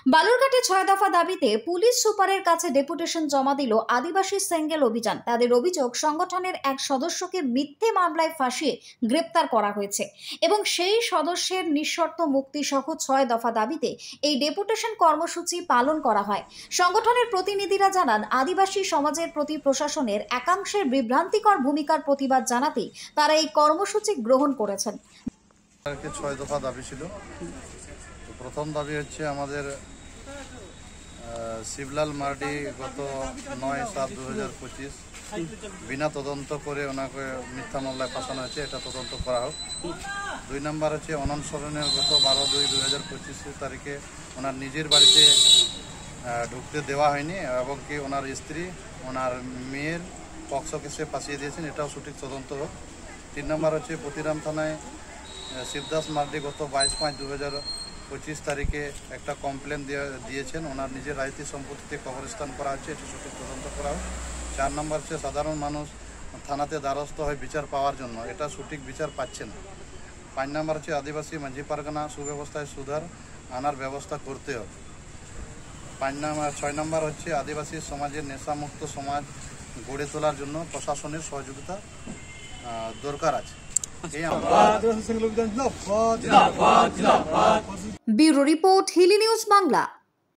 বালুরঘাটে 6 দফা দাবিতে পুলিশ সুপারের কাছে ডেপুটেশন জমা দিল আদিবাসী সেঙ্গেল অভিযান। তাদের অভিযোগ, সংগঠনের এক সদস্যকে মিথ্যে মামলায় ফাঁসিয়ে গ্রেপ্তার করা হয়েছে এবং সেই সদস্যের নিঃশর্ত মুক্তি সহ 6 দফা দাবিতে এই ডেপুটেশন কর্মসূচি পালন করা হয়। সংগঠনের প্রতিনিধিরা জানান, আদিবাসী সমাজের প্রতি প্রশাসনের একাংশের বিভ্রান্তিকর ভূমিকার প্রতিবাদ জানাতে তারা এই কর্মসূচি গ্রহণ করেছেন। 6 দফা দাবি ছিল। প্রথম দাবি হচ্ছে আমাদের শিবলাল মার্ডি গত 9/7/2025 বিনা তদন্ত করে ওনাকে মিথ্যা মামলায় ফাঁসানো হয়েছে, এটা তদন্ত করা হোক। 2 নম্বর হচ্ছে অনন্ত সরেনের গত 12/2/2025 তারিখে ওনার নিজের বাড়িতে ঢুকতে দেওয়া হয়নি এবং কি ওনার স্ত্রী ওনার মেয়ের পক্সো কেসে ফাঁসিয়ে দিয়েছেন, এটাও সঠিক তদন্ত হোক। 3 নম্বর হচ্ছে প্রতিরাম থানায় শিবদাস মার্ডি গত 22/5/2025 তারিখে একটা কমপ্লেন দিয়েছেন, ওনার নিজের রাজনীতি সম্পত্তিতে কবরস্থান করা হচ্ছে, এটা সঠিক তদন্ত করা হোক। 4 নম্বর হচ্ছে সাধারণ মানুষ থানাতে দ্বারস্থ হয় বিচার পাওয়ার জন্য, এটা সঠিক বিচার পাচ্ছে না। 5 নম্বর হচ্ছে আদিবাসী মাঝি পারগানা সুব্যবস্থায় সুধার আনার ব্যবস্থা করতে হবে। 6 নম্বর হচ্ছে আদিবাসী সমাজের নেশামুক্ত সমাজ গড়ে তোলার জন্য প্রশাসনের সহযোগিতা দরকার আছে। Bureau report, Hili news Bangla.